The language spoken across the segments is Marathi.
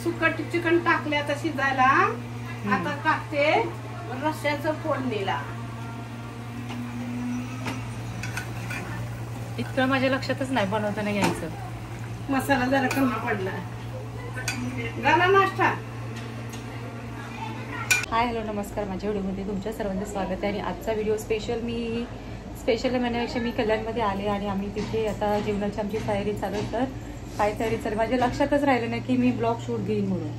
सुकट चिकन टाकले आता शिजायला. आता टाकते रस्स्याचं फोडणीला. इतकं माझ्या लक्षातच नाही बनवताना घ्यायचं. मसाला जरा कमी पडला. झाला नाश्ता. हाय हॅलो नमस्कार. माझ्या व्हिडिओमध्ये तुमच्या सर्वांचं स्वागत आहे. आणि आजचा व्हिडिओ स्पेशल म्हणण्यापेक्षा मी कल्याणमध्ये आले आणि आम्ही तिथे आता जेवणाची आमची तयारी चालू आहे. तर काय तयारी चालू माझ्या लक्षातच राहिलं नाही की मी ब्लॉग शूट घेईन म्हणून.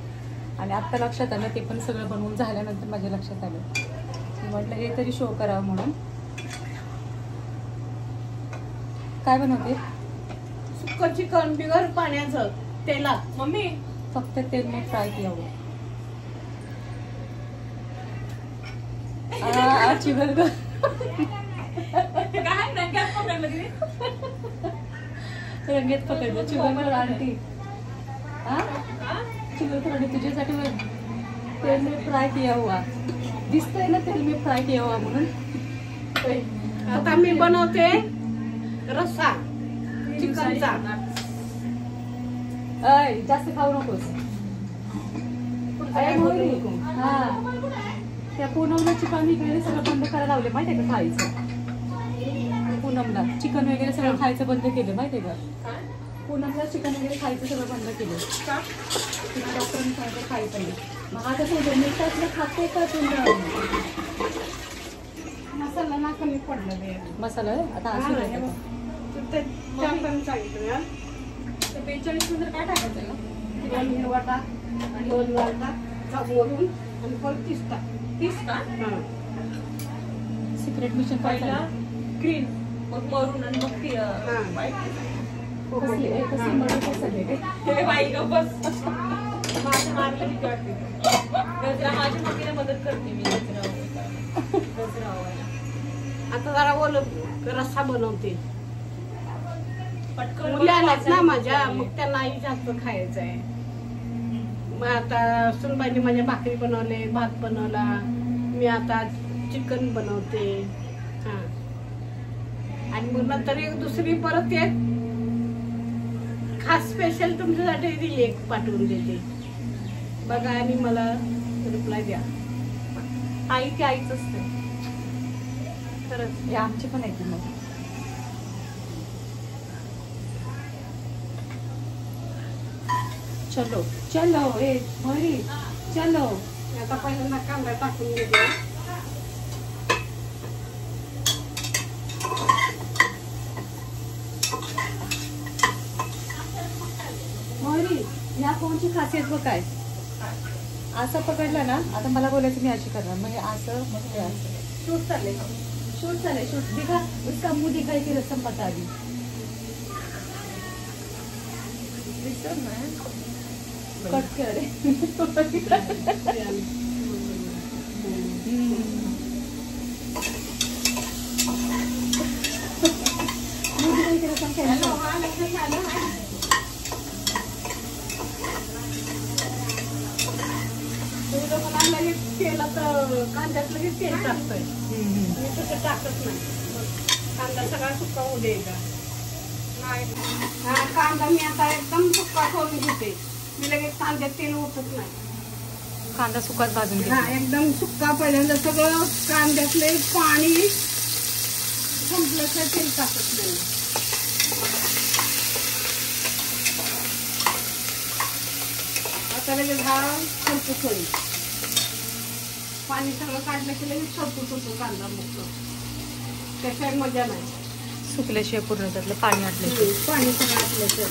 आणि आत्ता लक्षात आलं, ते पण सगळं बनवून झाल्यानंतर माझ्या लक्षात आलं. मी म्हटलं हे तरी शो करावं म्हणून. काय बनवते? सुकं चिकन बिगर पाण्याचं तेलात. मम्मी फक्त तेल मग फ्राय केलं. चिकन रंगेत पकडलं. चिकन आंटी चिकन तुझ्यासाठी तेल में फ्राय किया हुआ दिसतंय ना, तेल में फ्राय किया हुआ म्हणून. आता मी बनवते रस्सा चिकनचा. जास्त खाऊ नकोस. हा त्या पूनमला चिकन वगैरे सगळं बंद करायला लावले माहितीये का खायचं. पूनमला चिकन वगैरे सगळं खायचं बंद केलं माहितीये का. पूनमला चिकन वगैरे खायचं सगळं बंद केलं. डॉक्टरांनी सांगितलं खायचं नाही. मग आता सांगतो मिठातलं खाते का तुला. मसाला ना कमी पडला मसाला आता असं सांगितलं. 45 नंतर काय टाकायचं. 2 वाटा आणि 2 वाटा वरून आणि परत 30 सिक्रेट मिशन पाहिला. ग्रीन मग मरून आणि मग ती बाई बस माझ्या मारला भीती वाटते. गजरा माझ्या मम्मीला मदत करते मी. गजरा आता जरा बोल रस्सा बनवते. पटकन मुली आल्यात ना माझ्या, मग त्यांना आई जास्त खायचं आहे. मग आता सुनबाईने माझ्या भाकरी बनवले, भात बनवला. मी आता चिकन बनवते. हा आणि मग नंतर एक दुसरी परत एक खास स्पेशल तुमच्यासाठी दिली, एक पाठवून देते बघा आणि मला रिप्लाय द्या. आई ती आईच असते खरंच. हे आमची पण आहे की मग. चलो चलो ए मरी चलो. आता पहिल्यांदा कांदा टाकून घेते. मरी ह्या फोनची खासियत बघ काय. असं पकडलं ना, आता मला बोलायचं मी अशी करणार. म्हणजे असं मग हे असं शूट चालले शूट दिखा. उसका मुंह दिखाई की रसम बता दी. कट कर. तेलात कांद्यात लगेच तेल टाकतोय. मी तसं टाकत नाही. कांदा सगळा सुका होऊ द्यायचा. हा कांदा मी आता एकदम सुका करून घेते. मी लगेच कांद्यात तेल ओतत नाही. कांदा सुकाच भाजून घे. हा एकदम सुका. पहिल्यांदा सगळं कांद्यातले पाणी संपलं तर तेल टाकत नाही. आता लगेच हा सरपू होईल. पाणी सगळं काढलं की लगेच सरपू कांदा मुक्त. त्याशिवाय मजा नाही. सुकल्याशिवाय पूर्ण त्यातलं पाणी आटलं. पाणी सगळं आटलं तर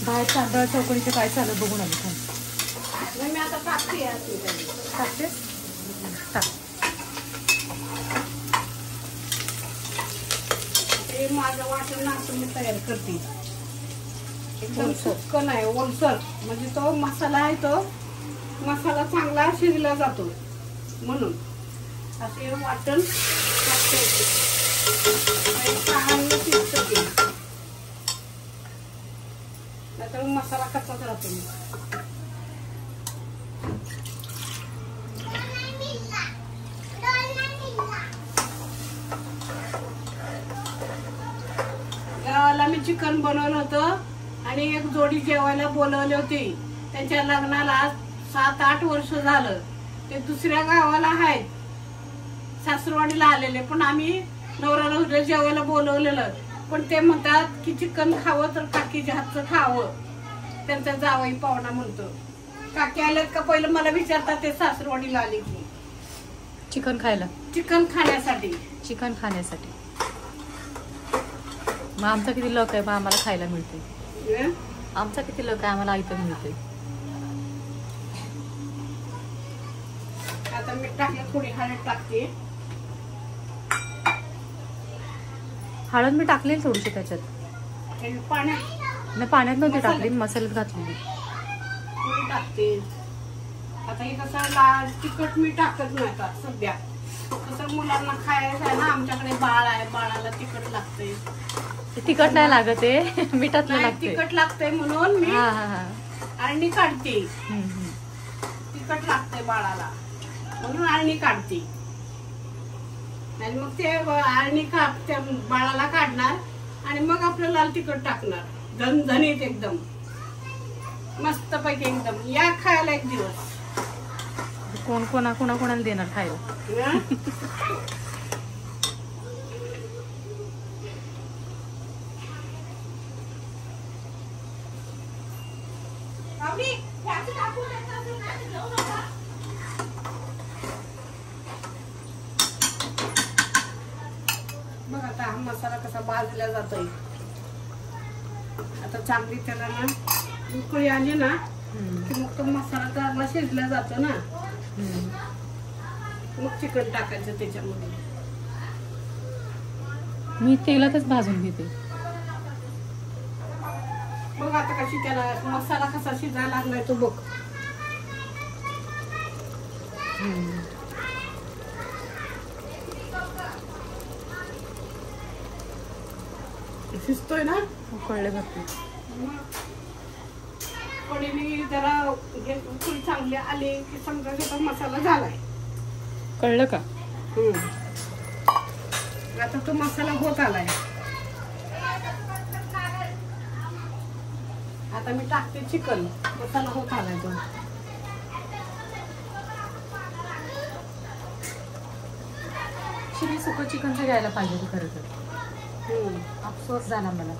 बाहेर तांदळा चौकणीचं काय चालू बघून आली थांब. मी आता टाकते. टाकते टाक. हे माझं वाटण नाचून मी तयार करते. एकदम ओलसर. सुक्क नाही, ओलसर. म्हणजे तो मसाला आहे, तो मसाला चांगला शिजला जातो म्हणून असे वाटण टाकते. चांगलं शिजतं ते, नाहीतर मसाला कच्चाच राहतो. गावाला मी चिकन बनवलं होतं आणि एक जोडी जेवायला बोलवली होती. त्यांच्या लग्नाला 7-8 वर्ष झालं. ते दुसऱ्या गावाला आहेत, सासरवाडीला आलेले, पण आम्ही नवऱ्याला जेवायला बोलवलेलं. पण ते म्हणतात की चिकन खावं तर काकीच्या हातचं खावं. त्यांचा जावई पाहुणा म्हणतो. काकी आल्यात का पहिलं मला विचारतात ते सासरवाडीला आले की. चिकन खायला, चिकन खाण्यासाठी. चिकन खाण्यासाठी. मग आमचा किती लक आहे, मग आम्हाला खायला मिळते. आमचा किती लक आहे, आम्हाला ऐकून मिळते. आता मी टाकलं, थोडी हळद टाकते. हळद मी टाकलेली थोडीशी त्याच्यात. पाण्यात नाही, पाण्यात नव्हती टाकली, मसाल्यात घातलेली. थोडी टाकते. आता हे कसं लाल तिखट मी टाकत नाही आता सध्या. कसं मुलांना खायचं आहे ना, आमच्याकडे बाळ आहे, बाळाला तिखट लागते. तिखट नाही लागत आहे, मिठातलं लागते. तिखट लागतंय म्हणून मी हा हा हा. अळणी काढते. तिखट लागतंय बाळाला म्हणून अळणी काढते. आणि मग ते अळणी त्या बाळाला काढणार आणि मग आपलं लाल तिखट टाकणार. झणझणीत एकदम मस्त पैकी एकदम. या खायला एक दिवस. कोणाला देणार खायला? बघ आता हा मसाला कसा भाजला जातोय. आता चांगली त्याला ना उकळी आली ना की मग तो मसाला चांगला शिजला जातो ना. मग चिकन टाकायचं त्याच्यामध्ये. मी तेलातच भाजून घेते. बघ आता कशी त्याला मसाला कसा शिजायला लागलाय तो बघ. शिजतोय ना. उकळले भरपूर. कढीने जरा उकळी चांगली आली की समजा त्याचा मसाला झालाय. कळलं का? आता तो मसाला होत आलाय. आता मी टाकते चिकन. मसाला होत आलाय तो. चिली सुकं चिकनचं घ्यायला पाहिजे ते खरं तर. अफसोस झाला मला.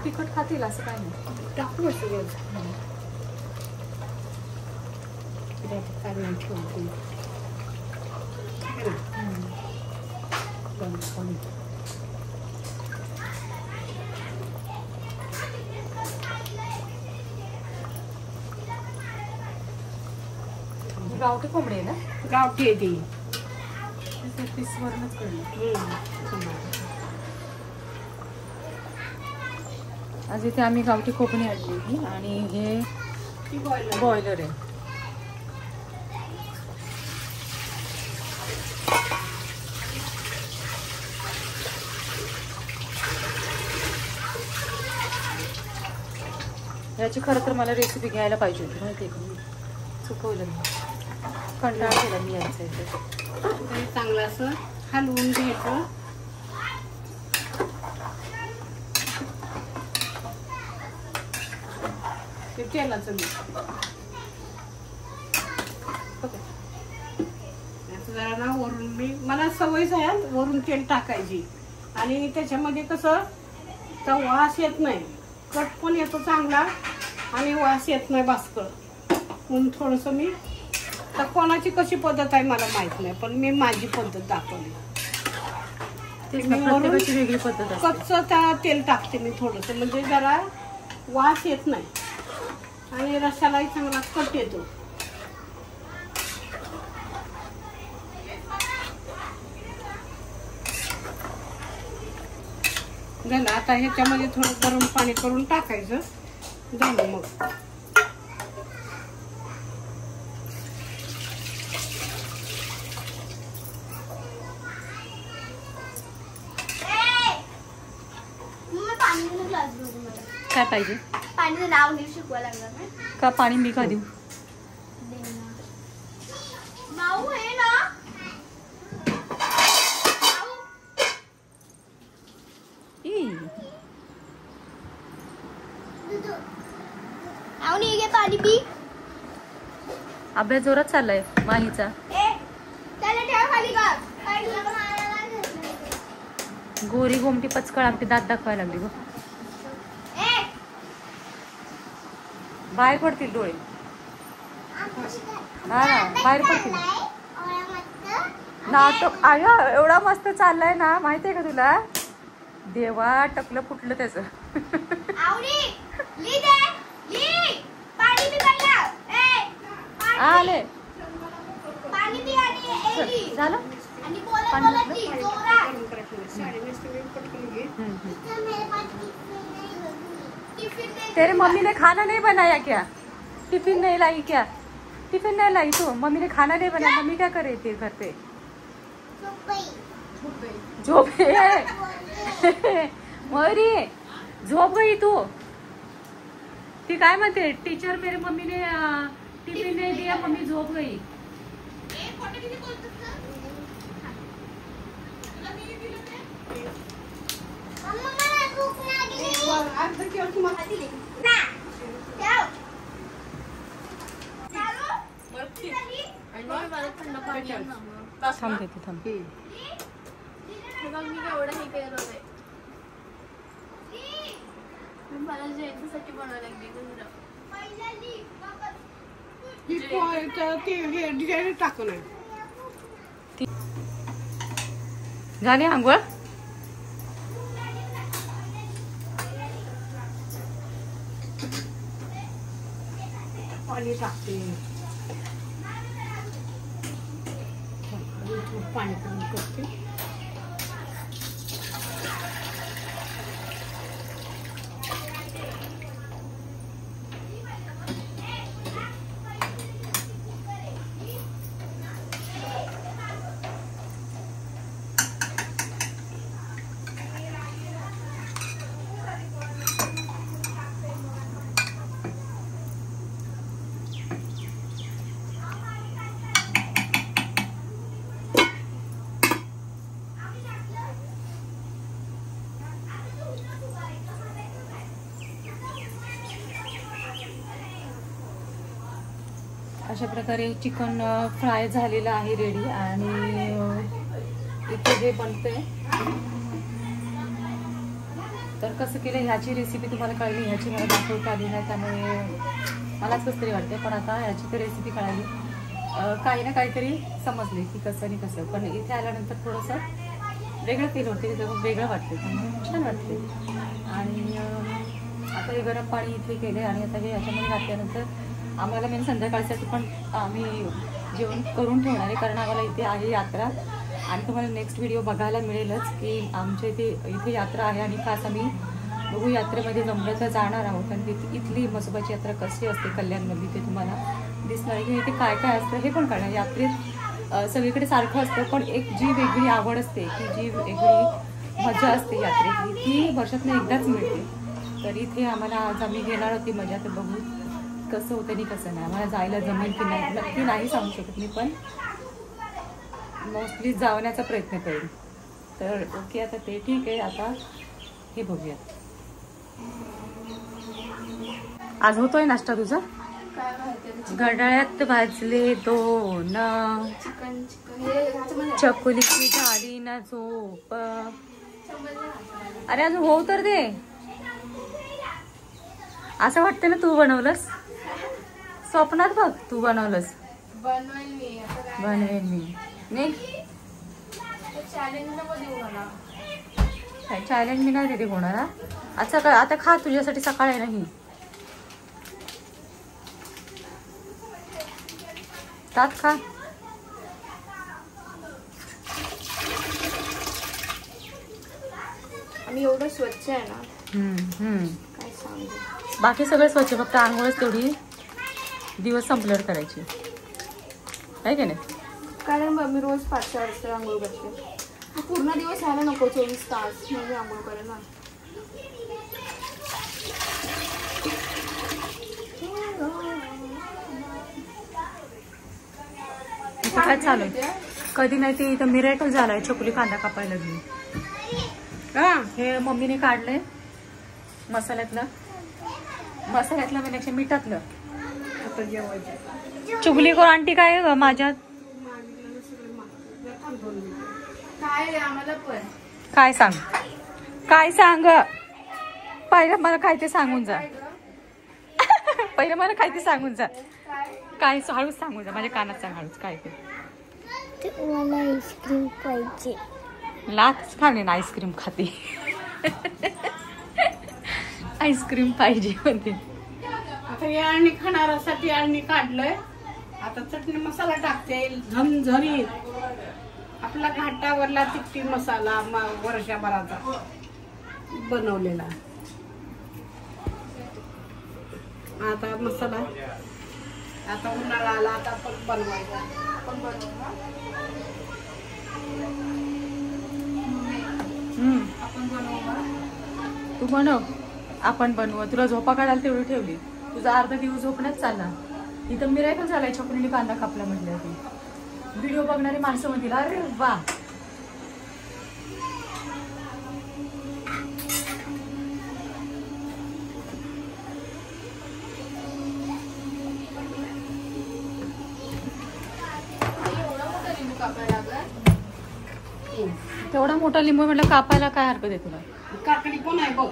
तिखट खातील असं काय नाही. टाकू सगळं. काय नाही ठेवते. गावठी कोंबडी आहे ना? गावठी आहे ती. पीसवरूनच कळलं. आज इथे आम्ही गावठी कोकणी आणली आणि हे बॉयलर आहे. याची खरं तर मला रेसिपी घ्यायला पाहिजे होती, माहिती आहे का? चुकवलं मी. कंटाळा केला मी यायचं इथे. चांगलं असं हलवून घ्यायचं. ते तेलाचं जरा ना वरून मला सवयच आहे वरून तेल टाकायची. आणि त्याच्यामध्ये कसं तर वास येत नाही, कट पण येतो चांगला आणि वास येत नाही बास्कळ. म्हणून थोडंसं मी तर कोणाची कशी पद्धत आहे मला माहित नाही, पण मी माझी पद्धत दाखवली. वेगळी पद्धत. कच्चं त्या तेल टाकते मी थोडंसं, म्हणजे जरा वास येत नाही आणि रस्सालाही चांगला कट येतो. झालं. आता ह्याच्यामध्ये थोडं गरम पाणी करून टाकायचं. झालं मग. काय पाहिजे? पाणीचं नाव नाही शिकवा लागणार ना. का पाणी मी का देऊ? माऊ आहे ना. आवनी घे पाणी पी. अभ्यास जोरात चाललाय माहीचा. त्याला ठेव खाली का. गोरी गोमटी पचकळ आमची दात दाखवायला लागली गो. बाहेर पडतील डोळे. हा बाहेर पडतील. नाटक आया एवढा मस्त चाललाय ना, माहितीये का तुला? देवा टकलं फुटलं त्याच. आले झालं. तेरे मम्मी ने खाना नहीं बनाया क्या? टिफिन नहीं लाई क्या? टिफिन नहीं लाई तो मम्मी ने खाना नहीं बनाया. मम्मी क्या कर रही थी घर पे? झोप है. मयूरी झोप गई तू. ती काय म्हणते? टीचर मेरे मम्मी ने टिफिन नहीं दिया, मम्मी झोप गई. थांब देते थांब. मी एवढं हे केलं होतं. मला जयंतीसाठी बनवायला लागली. टाकून झाली आंघोळ. पाणी टाकते. पाणी करून करते. अशा प्रकारे चिकन फ्राय झालेलं आहे रेडी. आणि इथे जे बनतंय तर कसं केलं ह्याची रेसिपी तुम्हाला कळली. ह्याची मला दाखवता आली नाही, त्यामुळे मलाच कसं तरी वाटते. पण आता ह्याची तर रेसिपी कळाली. काही ना काहीतरी समजले की कसं आणि कसं. पण इथे आल्यानंतर थोडंसं वेगळं फील होते, वेगळं वाटते, छान वाटते. आणि आता हे गरम पाणी इथे केले आणि आता हे ह्याच्यामध्ये घातल्यानंतर आम्हाला मेन संध्याकाळसाठी पण आम्ही जेवण करून ठेवणार आहे. कारण आम्हाला इथे आहे यात्रा. आणि तुम्हाला नेक्स्ट व्हिडिओ बघायला मिळेलच की आमच्या इथे यात्रा आहे. आणि खास आम्ही बघू यात्रेमध्ये जमलं तर जाणार आहोत. आणि तिथे इथली म्हसोबाची यात्रा कशी असते कल्याणमधली ते तुम्हाला दिसणार आहे. की इथे काय काय असतं हे पण कळणार. यात्रेत सगळीकडे सारखं असतं, पण एक जी वेगळी आवड असते, की जी वेगळी मजा असते यात्रेतली, ती वर्षातून एकदाच मिळते. तर इथे आम्हाला आज आम्ही घेणार होती मजा. तर बघू कसं होतं आणि कसं नाही. आम्हाला जायला जमेल की नाही नक्की नाही सांगू शकत मी, पण मोस्टली जावण्याचा प्रयत्न करेन. तर ओके आता ते ठीक आहे. आता हे बघूया. आज होतोय नाश्ता तुझा? घड्याळ्यात वाजले 2. चकुलीची झाली ना झोप. अरे अजून हो तर दे. असं वाटतं ना तू बनवलंस. स्वप्नात बघ तू बनवलंस. बनवेल मी नाही. चॅलेंज मी नाही देते कोणाला. आता खा तुझ्यासाठी सकाळ आहे नाही. तात खा. आणि एवढं स्वच्छ आहे ना, हम्म. काय सांगू. बाकी सगळं स्वच्छ, फक्त आंघोळच तेवढी दिवस संपल्यावर करायची आहे की नाही. कारण मी रोज 5 वाजता आंघोळ करते. पूर्ण दिवस राहायला नको, 24 तास मी आंघोळ करेन ना. इथं काय चालू आहे? कधी नाही ते इथं मिरेकल झालाय. चकुली कांदा कापायला लागली. हे मम्मीने काढलंय मसाल्यातलं म्हणजे मिठातलं. आता जेवायचं. चुगली करू आंटी काय ग माझ्यात. काय रे आम्हाला पण काय सांग पहिलं मला काय ते सांगून जा. पहिलं मला काय ते सांगून जा. काय हळूच सांगून जा, माझ्या कानात सांग हळूच. काय ते मला आईस्क्रीम पाहिजे. लाच खाणे ना आईस्क्रीम खाते. आईस्क्रीम पाहिजे म्हणते. आता हे अळणी खाणाऱ्यासाठी अळणी काढलंय. आता चटणी मसाला टाकते झणझणीत. आपला घाटावरला तिखटी मसाला वर्षभराचा बनवलेला. आता मसाला आता उन्हाळा आला, आता आपण बनवायचा. आपण बनवू. तू बनव, आपण बनवू. तुला झोपा काढायला तेवढी ठेवली. तुझा अर्धा दिवस झोपण्यात चालला. इथं मिरायकल झालाय. छोकरीने कांदा कापला म्हटलं. ती व्हिडिओ बघणारी माणसं म्हणतील अरे वा. तेवढा मोठा लिंबू म्हटलं कापायला काय हरकत आहे तुला. काकडी पण आहे बघ.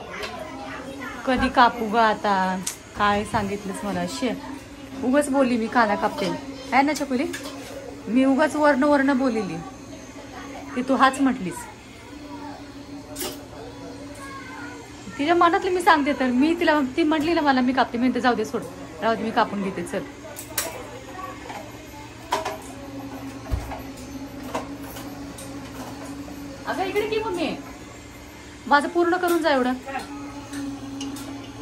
कधी कापू ग आता. काय सांगितलंस मला. उगाच बोलली मी कांदा कापते आहे ना चकुली. मी उगाच वर्ण बोललेली ती तू हाच म्हटलीस. तिच्या मनातलं मी सांगते. तर मी तिला ती म्हटली ना मला मी कापते. मी जाऊ दे सोड, राहू दे, मी कापून घेते. चल अगं इकडे की मम्मी, माझं पूर्ण करून जा एवढं.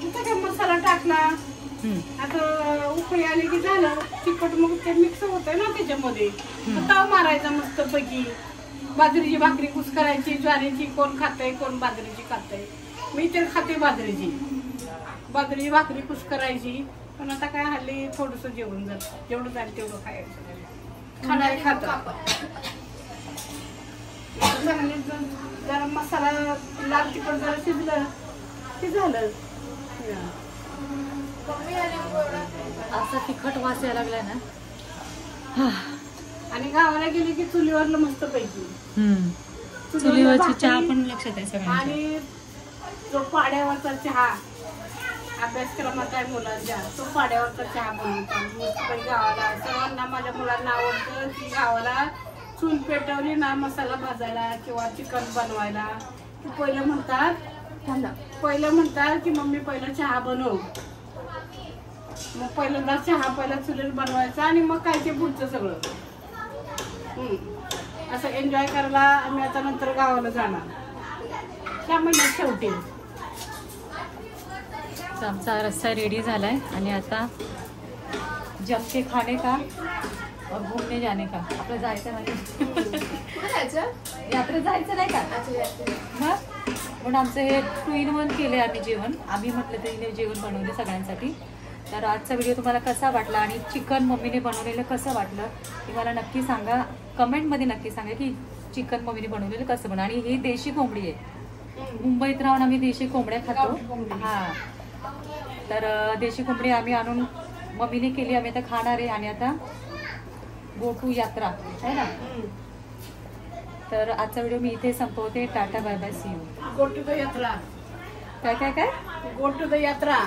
तिथं काय मसाला टाकला. आता उकळी आली की झालं. तिखट मग ते मिक्स होतंय ना त्याच्यामध्ये. ताव मारायचा मस्त पैकी. बाजरीची भाकरी कुस करायची. ज्वारीची कोण खातंय, कोण बाजरीची खातंय. मी तर खाते बाजरीची भाकरी कुस करायची. पण आता काय हल्ली थोडस जेवण जातं. जेवढं जाईल तेवढं खायचं. खाणारे खातं. जरा मसाला लाल तिखट जरा शिजलं ते झालं. असा तिखट वास यायला लागलाय ना. आणि गावाला गेली की चुलीवरलं मस्त पैकी. चुलीवरची चहा पण लक्षात आहे सगळ्यांच्या. आणि तो पाड्यावरचा चहा अभ्यासक्रमात आहे मुलांच्या. तो पाड्यावरचा चहा बनवतो मस्त पैकी गावाला. सर्वांना माझ्या मुलांना आवडतं की गावाला चूल पेटवली ना मसाला भाजायला किंवा चिकन बनवायला की पहिलं म्हणतात की मम्मी पहिलं चहा बनव. मग पहिल्यांदा चहा पहिला चुलीवर बनवायचा आणि मग काय ते पुढचं सगळं. असं एन्जॉय करायला आम्ही आता नंतर गावाला जाणार त्या महिन्यात शेवटी. आमचा रस्सा रेडी झालाय आणि आता जमके खाणे का और घूमने जाणे का. आपलं जायचं नाही. यात्रेत जायचं नाही का. पण आमचं हे 2 in 1 केलंय आम्ही जेवण. आम्ही म्हटलं तरी जेवण बनवले सगळ्यांसाठी. तर आजचा व्हिडिओ तुम्हाला कसा वाटला आणि चिकन मम्मीने बनवलेलं कसं वाटलं ते मला नक्की सांगा. कमेंटमध्ये नक्की सांगा की चिकन मम्मीने बनवलेलं कसं बनवलं. आणि ही देशी कोंबडी आहे. मुंबईत राहून आम्ही देशी कोंबड्या खातो. हां, तर देशी कोंबडी आम्ही आणून मम्मीने केली. आम्ही आता खाणार आहे. आणि आता गो टू यात्रा आहे ना. तर आजचा व्हिडिओ मी इथे संपवते. Tata bye bye, see you. Go to the yatra. काय काय काय गो टू द यात्रा.